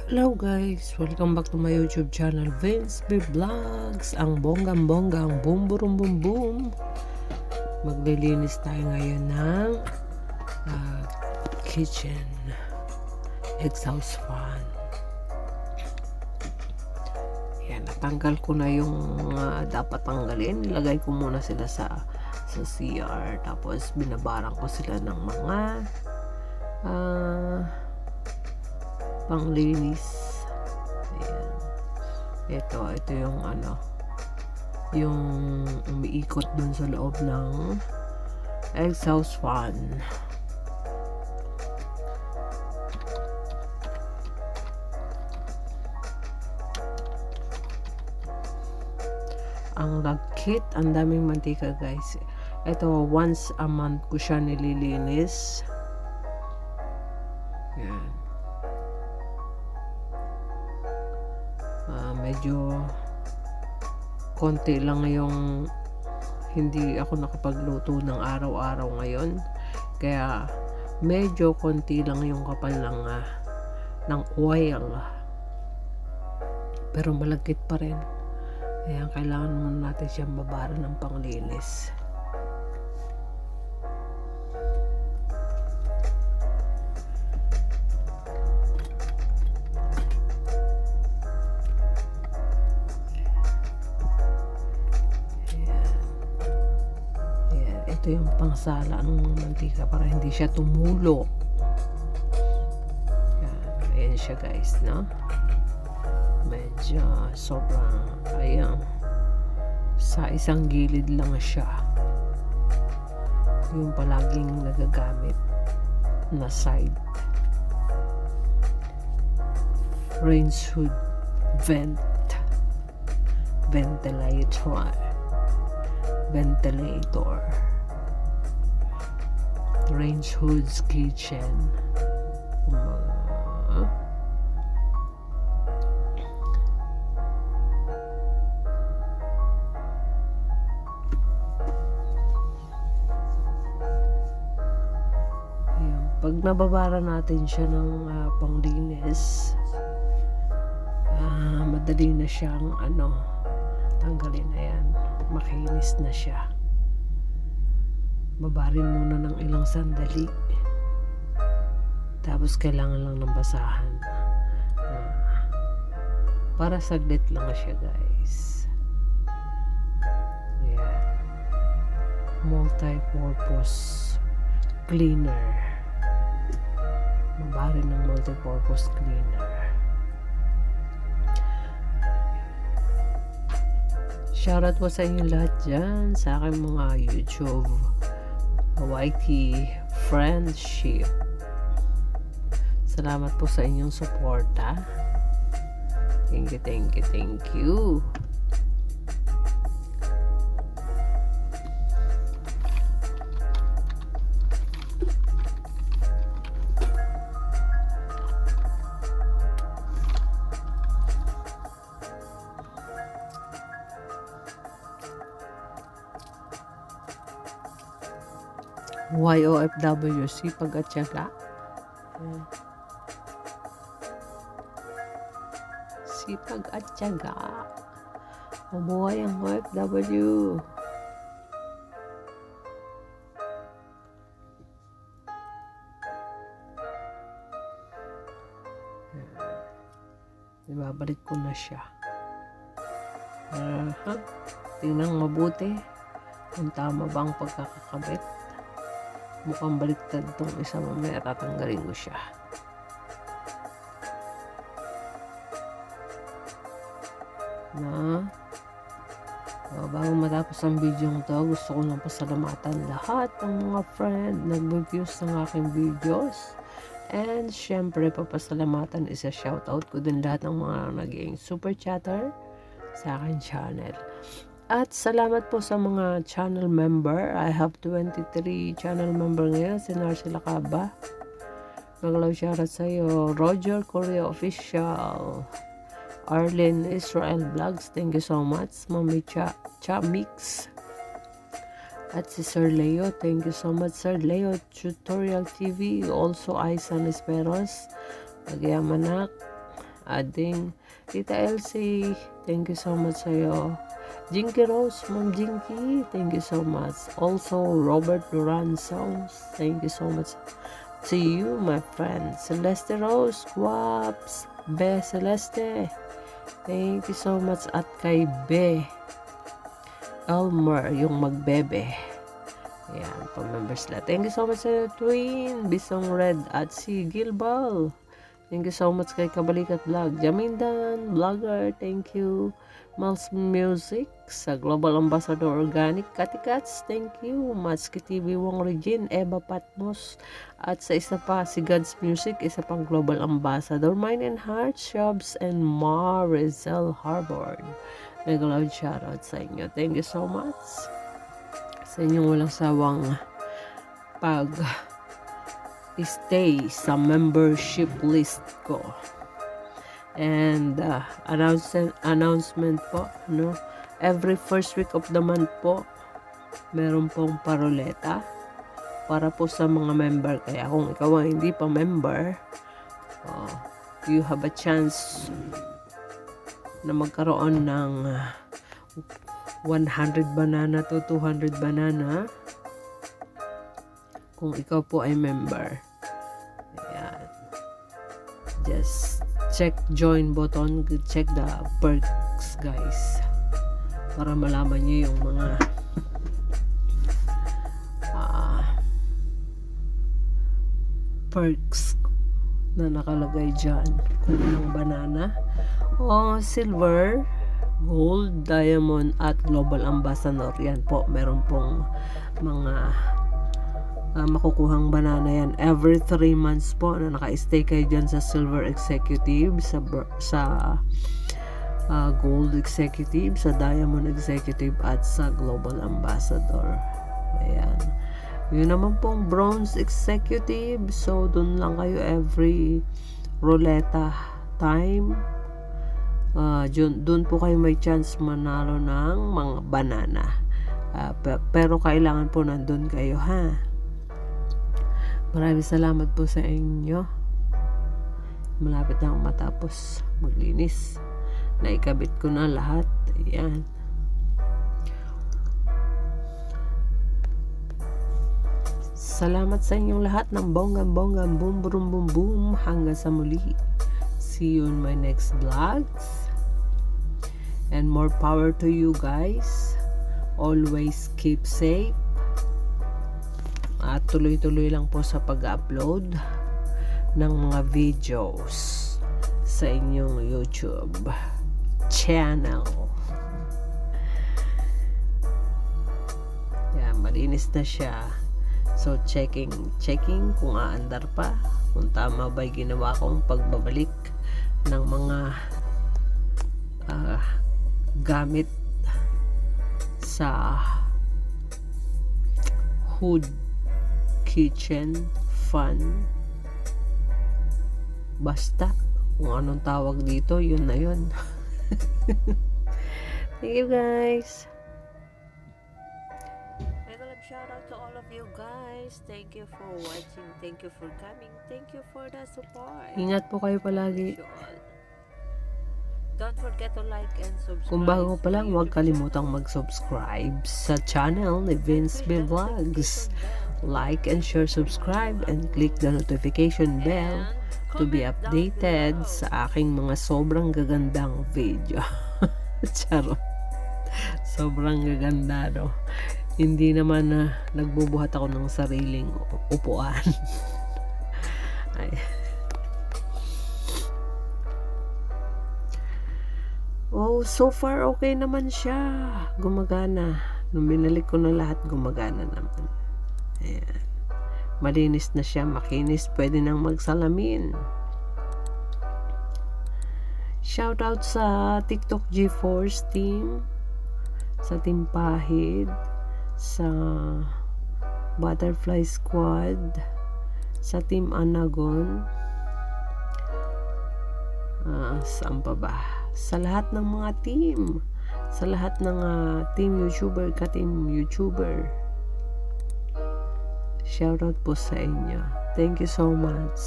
Hello guys! Welcome back to my YouTube channel, Vince B Vlogs. Ang bonggang-bongga, ang boom boom boom boom. Maglilinis tayo ngayon ng kitchen exhaust fan. Yan, natanggal ko na yung dapat tanggalin. Nilagay ko muna sila sa CR. Tapos binabarang ko sila ng mga panglinis. Ayan. Ito yung yung umiikot dun sa loob ng exhaust fan. Ang lagkit, ang daming mantika guys. Ito, once a month ko siya nililinis. Yan. Medyo konti lang yung hindi ako nakapagluto ng araw-araw ngayon, kaya medyo konti lang yung kapal ng oil, pero malagkit pa rin. Kaya kailangan muna natin siyang babara ng panglinis. Ito yung pangsala ng mantika para hindi siya tumulo. Ayan siya guys, no? Medyo sobrang, ayan, sa isang gilid lang siya yung palaging nagagamit na side. Range hood ventilator range hood's kitchen. Pag nababara natin siya ng panglinis, madali na siyang tanggalin. Ayan, makinis na siya. Babarin muna ng ilang sandali, tapos kailangan lang ng basahan, para saglit lang siya guys. Ayan, multi-purpose cleaner. Babarin ng multi-purpose cleaner. Shoutout po sa inyo lahat dyan sa aking mga YouTube YT friendship. Salamat po sa inyong suporta. Thank you. YOFW, sipag at tiyaga. Sipag at tiyaga. Mabuhay ang OFW. Ibabalik ko na siya. Tingnan mabuti kung tama ba ang pagkakakabit. Mukhang baliktad tong isa, mamaya tatanggalin ko siya. Bago matapos ang video to, gusto ko lang pasalamatan lahat ng mga friend nag-views ng aking videos. And syempre, papasalamatan, isa-shoutout ko din lahat ng mga naging super chatter sa aking channel. At salamat po sa mga channel member. I have 23 channel member ngayon. Si Narcila Caba, maglaw shoutout sa iyo. Roger Korea Official, Arlene Israel Vlogs, thank you so much. Mami Cha Mix, at si Sir Leo, thank you so much Sir Leo. Tutorial TV, also Aisan Esperos, Magyamanak, Ading, Tita Elsie, thank you so much sa'yo. Jinky Rose, Ma'am Jinky, thank you so much. Also, Robert Duran Songs, thank you so much to you, my friend. Celeste Rose, Guaps, Be Celeste, thank you so much. At kay Be Elmer, yung magbebe. Ayan, pa-members la. Thank you so much sa Twin, Bisong Red, at si Gilbal. Thank you so much kay Kabalikat Vlog. Jamindan, Vlogger, thank you. Mals Music, sa Global Ambassador Organic, Katikats, thank you. Matski TV, Wong Regine, Eva Patmos, at sa isa pa, si God's Music, isa pang Global Ambassador, Mind and Heart, Shops, and Marizel Harbord. Mega loud shoutout sa inyo. Thank you so much sa inyong walang sawang pag-stay sa membership list ko. And announcement po, no? Every first week of the month po, meron pong paroleta para po sa mga member. Kaya kung ikaw ay hindi pa member, you have a chance na magkaroon ng 100 banana to 200 banana kung ikaw po ay member. Ayan. Just check join button, check the perks guys, para malaman nyo yung mga perks na nakalagay dyan. Kung ng banana o silver, gold, diamond, at global ambassador. Yan po, meron pong mga makukuhang banana yan every 3 months po na naka-stay kayo dyan sa silver executive, sa gold executive, sa diamond executive, at sa global ambassador. Ayan. Yun naman pong bronze executive, so dun lang kayo every roleta time. Doon po kayo may chance manalo ng mga banana. Pero kailangan po nandun kayo, ha. Maraming salamat po sa inyo. Malapit na akong matapos maglinis. Naikabit ko na lahat. Ayan. Salamat sa inyong lahat ng bonggang boom boom boom boom. Hanggang sa muli. See you in my next vlogs. And more power to you guys. Always keep safe. At tuloy-tuloy lang po sa pag-upload ng mga videos sa inyong YouTube channel. Yan, malinis na siya. So checking kung aandar pa, kung tama ba yung ginawa kong pagbabalik ng mga gamit sa hood kitchen fan, basta kung anong tawag dito, yun na yun. Thank you guys. Mega love shout out to all of you guys. Thank you for watching, thank you for coming, thank you for the support. Ingat po kayo palagi. Don't forget to like and subscribe. Kung bago pa lang, huwag kalimutang mag-subscribe sa channel ni Vince B Vlogs. Like and share, subscribe, and click the notification bell to be updated sa aking mga sobrang gagandang video. Charot. Sobrang gaganda, no? Hindi naman nagbubuhat ako ng sariling upuan. Ay. Oh, so far okay naman siya. Gumagana. Nung binalik ko na lahat, gumagana naman. Ayan. Malinis na siya, makinis, pwede nang magsalamin. Shout out sa TikTok GeForce team, sa Team Pahid, sa Butterfly Squad, sa Team Anagon, saan pa ba? Sa lahat ng mga team, sa lahat ng team YouTuber, ka-team YouTuber. Shoutout po sa inyo. Thank you so much.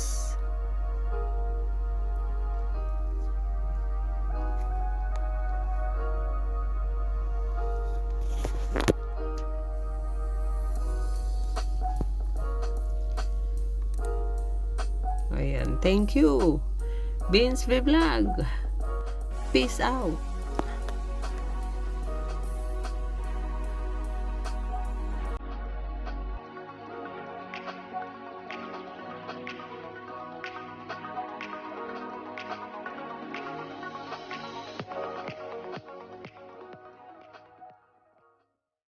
Thank you. Beans Vlog. Peace out.